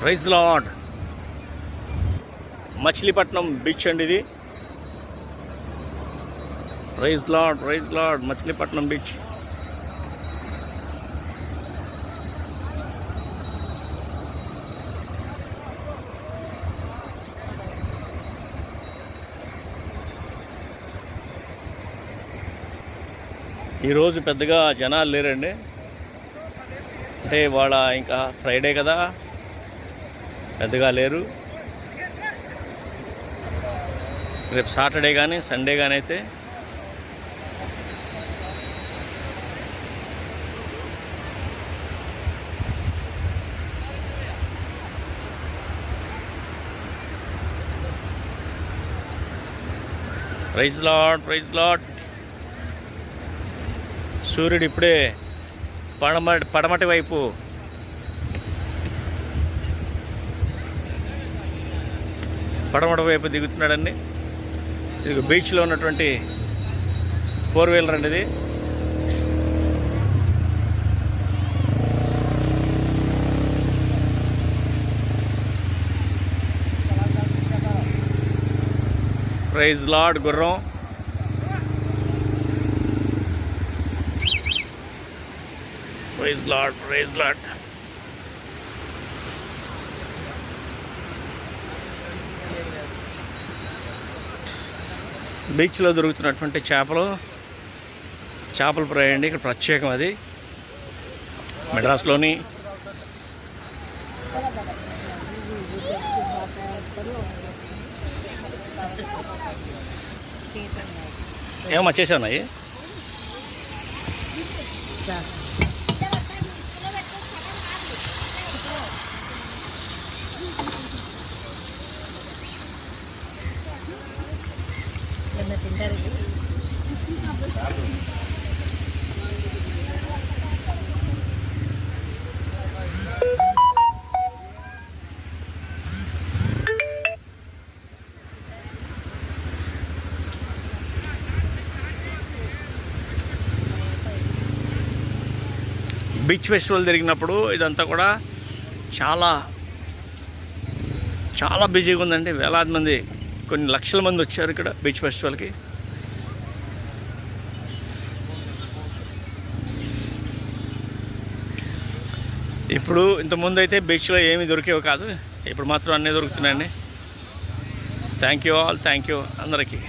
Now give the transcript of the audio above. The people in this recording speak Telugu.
Praise lord. మచిలీపట్నం బీచ్ అండి ఇది. Praise lord, praise lord. Machilipatnam beach. ఈరోజు పెద్దగా జనాలు లేరండి, అంటే వాళ్ళ ఇంకా ఫ్రైడే కదా, పెద్దగా లేరు. రేపు సాటర్డే కానీ సండే కానీ అయితే ప్రైజ్ లార్డ్, ప్రైజ్ లార్డ్. సూర్యుడు ఇప్పుడే పడమటి వైపు దిగుతున్నాడండి. ఇది బీచ్లో ఉన్నటువంటి 4-వీలర్ అండి ఇది. ప్రైజ్ లార్డ్ గుర్రం. Praise lord, praise lord. బీచ్లో దొరుకుతున్నటువంటి చేపల ఫ్రై అండి, ఇక్కడ ప్రత్యేకం. అది మెడ్రాస్లోని ఏమో చేసావున్నాయి. బీచ్ ఫెస్టివల్ జరిగినప్పుడు ఇదంతా కూడా చాలా చాలా బిజీగా ఉందండి. వేలాది మంది, కొన్ని లక్షల మంది వచ్చారు ఇక్కడ బీచ్ ఫెస్టివల్కి. ఇప్పుడు ఇంతకుముందు అయితే బీచ్లో ఏమీ దొరికేవి కాదు, ఇప్పుడు మాత్రం అన్నీ దొరుకుతున్నాయండి. Thank you all, thank you అందరికీ.